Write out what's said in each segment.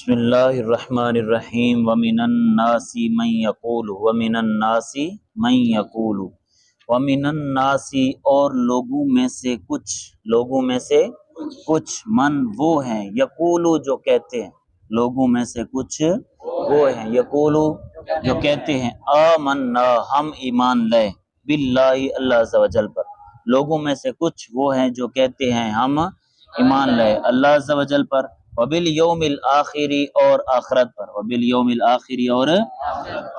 بسم اللہ الرحمن الرحیم ومن الناس من یقول ومن الناس من یقول ومن الناس اور لوگوں میں سے کچھ من وہ ہیں یقولو جو کہتے ہیں، لوگوں میں سے کچھ وہ ہیں یقولو جو کہتے ہیں آمنا ہم ایمان لائے باللہ اللہ عز و جل پر، لوگوں میں سے کچھ وہ ہیں جو کہتے ہیں ہم ایمان لائے اللہ عز و جل پر، وبالیوم الآخری اور آخرت پر، وبالیوم الآخری اور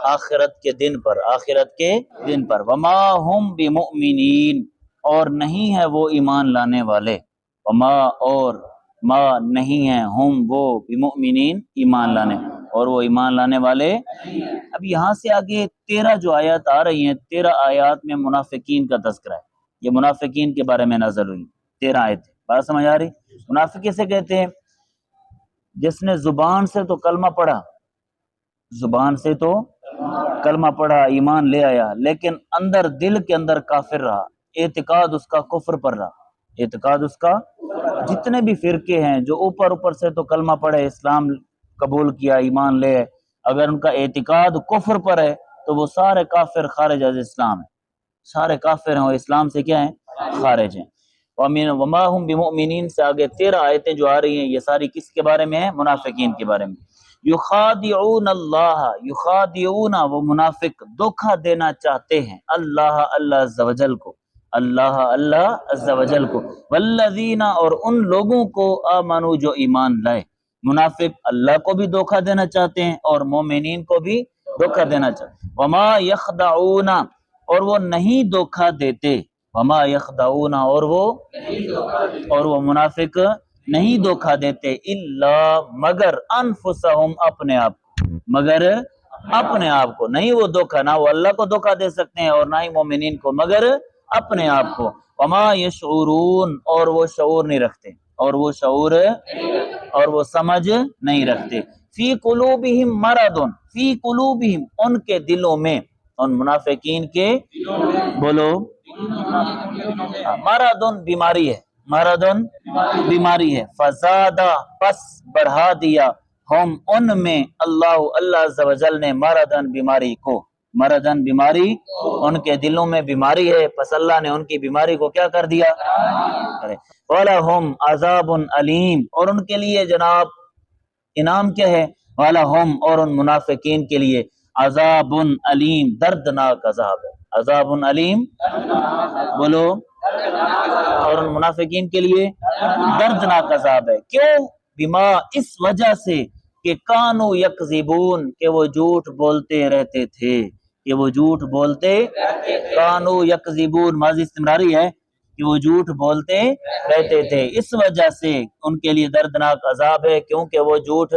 آخرت کے دن پر، وما ہم بمؤمنین اور نہیں ہے وہ ایمان لانے والے، وما اور ما نہیں ہے ہم وہ بمؤمنین ایمان لانے اور وہ ایمان لانے والے۔ اب یہاں سے آگے 13 جو آیات آ رہی ہیں، 13 آیات میں منافقین کا تذکرہ ہے، یہ منافقین کے بارے میں نازل ہوئی 13 آیتیں، بات سمجھ آ رہی؟ منافق کیسے کہتے ہیں؟ جس نے زبان سے تو کلمہ پڑھا، ایمان لے آیا، لیکن اندر دل کے اندر کافر رہا، اعتقاد اس کا کفر پر رہا، جتنے بھی فرقے ہیں جو اوپر سے تو کلمہ پڑھے، اسلام قبول کیا، ایمان لے، اگر ان کا اعتقاد کفر پر ہے تو وہ سارے کافر خارج از اسلام ہیں، سارے کافر ہیں، وہ اسلام سے کیا ہیں؟ خارج ہیں۔ وما ہم بمؤمنین سے آگے 13 آیتیں جو آ رہی ہیں، یہ ساری کس کے بارے میں ہیں؟ منافقین کے بارے میں۔ یخادعون اللہ، یخادعون وہ منافق دھوکہ دینا چاہتے ہیں اللہ عز و جل کو، اللہ عز و جل کو، والذین اور ان لوگوں کو آمنو جو ایمان لائے۔ منافق اللہ کو بھی دھوکہ دینا چاہتے ہیں اور مومنین کو بھی دھوکہ دینا چاہتے ہیں۔ وما یخدعون اور وہ نہیں دھوکہ دیتے، وما یخدعون اور وہ منافق نہیں دھوکہ دیتے، الا مگر انفسہم اپنے آپ کو، نہیں وہ دھوکہ، نہ وہ اللہ کو دھوکہ دے سکتے ہیں اور نہ ہی مومنین کو، مگر اپنے آپ کو۔ وما یشعرون اور وہ شعور نہیں رکھتے، اور وہ سمجھ نہیں رکھتے۔ فی قلوبہم مرض، فی قلوبہم ان کے دلوں میں، ان منافقین کے بولو مرض بیماری ہے، فزادہ پس بڑھا دیا، ہم ان میں اللہ عز و جل نے مرضن بیماری ان کے دلوں میں بیماری ہے، پس اللہ نے ان کی بیماری کو کیا کر دیا؟ وَلَهُمْ عَذَابٌ عَلِيمٌ اور ان کے لیے جناب انعام کیا ہے؟ وَلَهُمْ اور ان منافقین کے لیے عذاب علیم دردناک عذاب ہے، عذاب علیم بولو، اور ان منافقین کے لیے دردناک عذاب ہے۔ کیوں؟ بما اس وجہ سے کہ کانو یکذبون کہ وہ جھوٹ بولتے رہتے تھے، کانو یکذبون ماضی استمراری ہے کہ وہ جھوٹ بولتے رہتے تھے، اس وجہ سے ان کے لیے دردناک عذاب ہے کیونکہ وہ جھوٹ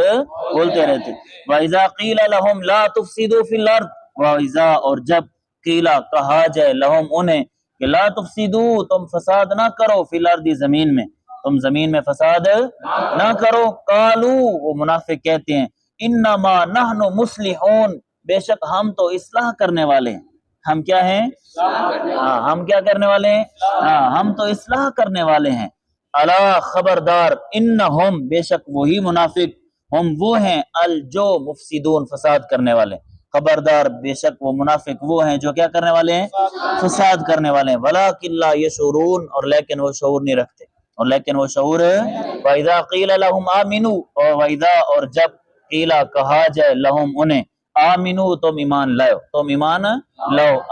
بولتے رہتے۔ وَإِذَا قِيلَ لَهُمْ لَا تُفْسِدُوا فِي الْأَرْضِ وَإِذَا اور جب قیلا کہا جائے لہم انہیں کہ لا تفسدوا تم فساد نہ کرو فی الارض زمین میں، تم زمین میں فساد نہ کرو، قالو وہ منافق کہتے ہیں انما نحن مصلحون بے شک ہم تو اصلاح کرنے والے ہیں، ہم کیا ہیں؟ ہم کیا کرنے والے ہیں؟ ہم تو اصلاح کرنے والے ہیں۔ الا خبردار انہم بے شک وہی منافق ہم وہ ہیں الجو مفسدون فساد کرنے والے، خبردار بے شک وہ منافق وہ ہیں جو کیا کرنے والے ہیں؟ فساد کرنے والے ہیں۔ وَلَٰكِن لَا يَشْعُرُونَ اور لیکن وہ شعور نہیں رکھتے، وَإِذَا قِيلَ لَهُمْ آمِنُوا اور وَإِذَا اور جب قیلا کہا جائے لہم انہیں آمنو تم ایمان لاؤ،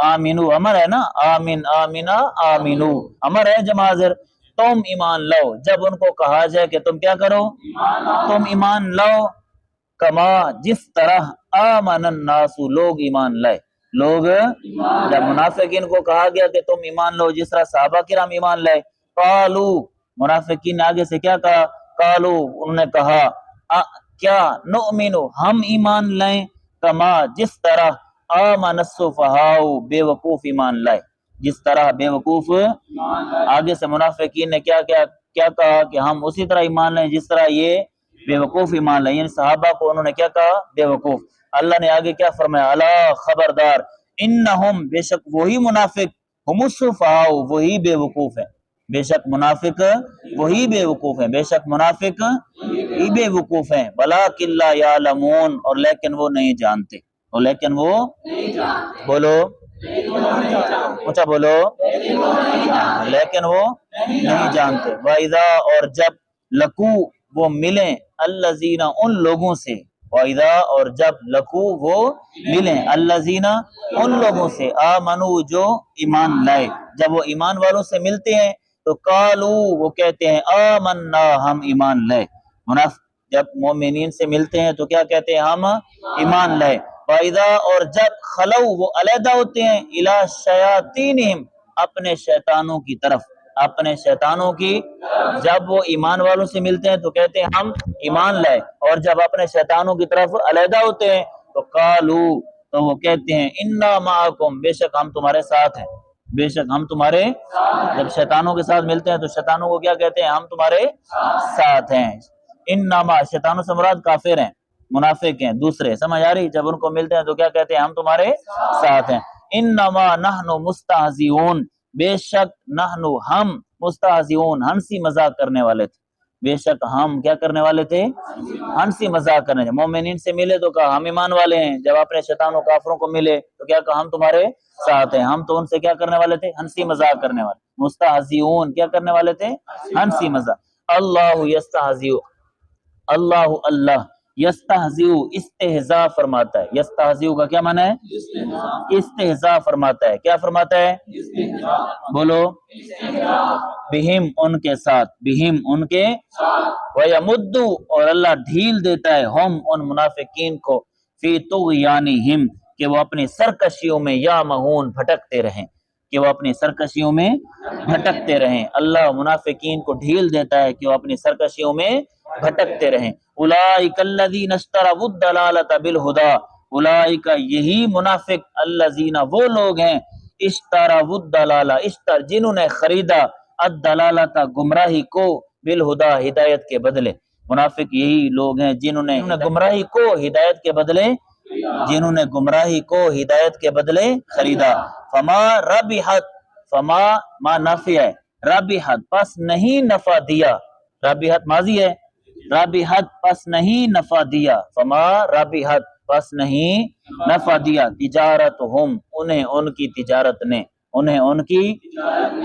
آمنو امر ہے نا، آمن آمنا آمنو امر ہے جمع حاضر، تم ایمان لاؤ، جب ان کو کہا جائے کہ تم کیا کرو؟ تم ایمان لاؤ، کما جس طرح آمن الناس لوگ ایمان لائے، جب منافقین کو کہا گیا کہ تم ایمان لو جس طرح صحابہ کرام ایمان لائے، قالو منافقین نے آگے سے کیا کہا؟ قالو انہوں نے کہا کیا نؤمنو ہم ایمان لائیں، کما جس طرح آمن السفہاء بے وقوف ایمان لائے، جس طرح بے وقوف، آگے سے منافقین نے کیا کہا کہ ہم اسی طرح ایمان لائیں جس طرح یہ بے وقوف ایمان لائیں، یعنی صحابہ کو انہوں نے کیا کہا؟ بے وقوف۔ اللہ نے آگے کیا فرمایا؟ الا خبردار انہم بے شک وہی منافق ہم السفہاء وہی بے وقوف ہے، بے شک منافق وہی بے وقوف ہیں، بے شک منافق ہی بے وقوف ہیں، وَلَٰكِن لَّا يَعْلَمُونَ، اور لیکن وہ نہیں جانتے، اور لیکن وہ بولو اونچا بولو، لیکن وہ نہیں جانتے۔ وَإِذَا، اور جب لقو وہ ملیں، الذین ان لوگوں سے، وَإِذَا اور جب لقو وہ ملیں، الذین ان لوگوں سے، آمنو جو ایمان لائے، جب وہ ایمان والوں سے ملتے ہیں تو قالو وہ کہتے ہیں آمنا ہم ایمان لائے۔ منافق جب مومنین سے ملتے ہیں تو کیا کہتے ہیں؟ ہم ایمان لائے۔ وَإِذَا اور جب خلو وہ علیحدہ ہوتے ہیں، اِلیٰ شیاطینہم اپنے شیطانوں کی طرف، اپنے شیطانوں کی، جب وہ ایمان والوں سے ملتے ہیں تو کہتے ہیں ہم ایمان لائے، اور جب اپنے شیطانوں کی طرف علیحدہ ہوتے ہیں تو قالو تو وہ کہتے ہیں انا معکم بے شک ہم تمہارے ساتھ ہیں، بے شک ہم تمہارے، جب شیطانوں کے ساتھ ملتے ہیں تو شیطانوں کو کیا کہتے ہیں؟ ہم تمہارے ساتھ ہیں۔ انما شیطانوں سے مراد کافر ہیں، منافق ہیں دوسرے، سمجھ آ رہی؟ جب ان کو ملتے ہیں تو کیا کہتے ہیں؟ ہم تمہارے ساتھ ہیں۔ انما نحن مستہزئون بے شک نحن ہم مستہزئون ہنسی مذاق کرنے والے تھے، بے شک ہم کیا کرنے والے تھے؟ ہنسی مذاق کرنے والے۔ مومنین سے ملے تو کہا ہم ایمان والے ہیں، جب اپنے شیطانوں کافروں کو ملے تو کیا کہا؟ ہم تمہارے ساتھ ہیں۔ ہم تو ان سے کیا کرنے والے تھے؟ ہنسی مذاق کرنے والے۔ مستہزئون کیا کرنے والے تھے؟ ہنسی مذاق۔ اللہ یستہزئ، اللہ اللہ یستہزئ استہزاء فرماتا ہے، یستہزئ کا کیا معنی ہے؟ استہزاء فرماتا ہے، کیا فرماتا ہے؟ بولو، بہم ان کے ساتھ، بہم ان کے، وَيَمُدُّ اور اللہ ڈھیل دیتا ہے، ہم ان منافقین کو، فی طغیانہم کہ وہ اپنی سرکشیوں میں یامہون بھٹکتے رہیں، کہ وہ اپنی سرکشیوں میں بھٹکتے رہیں۔ اللہ منافقین کو ڈھیل دیتا ہے کہ وہ اپنی سرکشیوں میں بھٹکتے رہیں۔ اولئک الذین اشتروا الضلالۃ بالہدی، اولئک یہی منافق، الذین وہ لوگ ہیں، اشتروا الضلالہ جنہوں نے خریدا، الضلالۃ گمراہی کو، بالہدی ہدایت کے بدلے۔ منافق یہی لوگ ہیں جنہوں نے گمراہی کو ہدایت کے بدلے، جنہوں نے گمراہی کو ہدایت کے بدلے خریدا۔ فما ربحت، فما ما نافع ہے، ربحت پس نہیں نفع دیا، ربحت ماضی ہے، ربحت پس نہیں نفع دیا، فما ربحت پس نہیں نفع دیا، تجارتہم انہیں ان کی تجارت نے، انہیں ان کی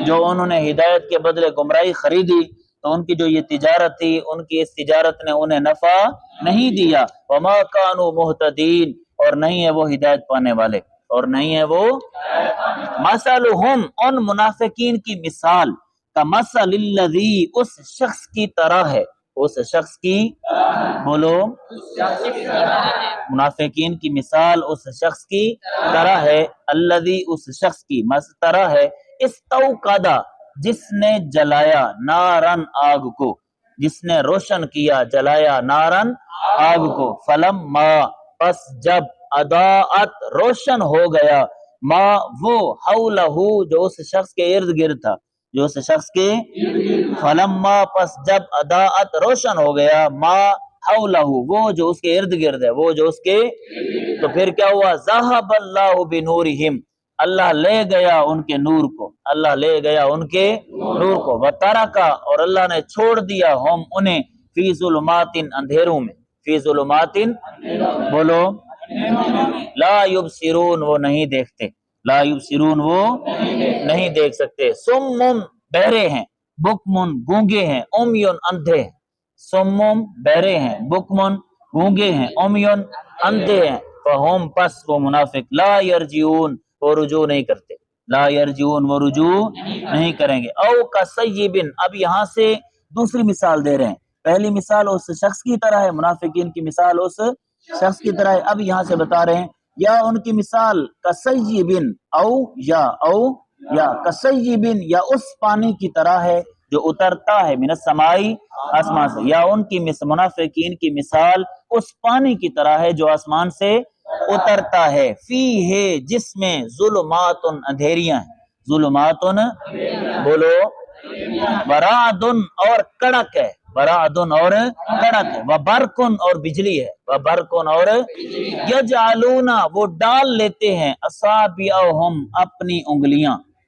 جو انہوں نے ہدایت کے بدلے گمراہی خریدی تو ان کی جو یہ تجارت تھی، ان کی اس تجارت نے انہیں نفع نہیں دیا۔ وما کانوا مہتدین اور نہیں ہے وہ ہدایت پانے والے، اور نہیں ہے وہ۔ مثلہم ان منافقین کی مثال، کمثل الذی اس شخص کی طرح ہے، اس شخص کی، بولو، منافقین کی مثال اس شخص کی طرح ہے، الذی اس شخص کی طرح ہے، استوقد جس نے جلایا، نارن آگ کو، جس نے روشن کیا، جلایا، نارن آگ کو، فلما پس جب، اضاءت روشن ہو گیا، ما وہ، حولہ جو اس شخص کے ارد گرد تھا، جو اس شخص کے، فلما پس جب، اضاءت روشن ہو گیا، ما حولہ وہ جو اس کے ارد گرد ہے، وہ جو اس کے، تو پھر کیا ہوا؟ ذہب اللہ بنورہم اللہ لے گیا ان کے نور کو، اللہ لے گیا ان کے نور کو، وترکا اور اللہ نے چھوڑ دیا ہم انہیں، فی ظلمات اندھیروں میں، فی ظلمات بولو، لا یبصرون وہ نہیں دیکھتے، لا یبصرون وہ نہیں دیکھ سکتے، سمم بہرے ہیں، بکمن گونگے ہیں، امیون اندھے ہیں، سمم بہرے ہیں، بکمن گونگے ہیں، امیون اندھے ہیں، فہم پس وہ منافق، لا یرجعون وہ رجوع نہیں کرتے، لا یرجعون وہ رجوع نہیں کریں گے۔ او کسیبن اب یہاں سے دوسری مثال دے رہے ہیں، پہلی مثال اس شخص کی طرح ہے، منافقین کی مثال اس شخص کی طرح ہے، اب یہاں سے بتا رہے ہیں یا ان کی مثال کسیبن یا کسیبن یا اس پانی کی طرح ہے جو اترتا ہے، من السمائی آسمان سے، یا ان کی منافقین کی مثال اس پانی کی طرح ہے جو آسمان سے اترتا ہے، فی ہے جس میں ظلمات اندھیریاں ہیں، ظلمات بولو، برعدن اور کڑک ہے، برعدن اور کڑک ہے، وبرقن اور بجلی ہے، وبرقن اور یجعلون وہ ڈال لیتے ہیں، اصابعہم اپنی انگلیاں،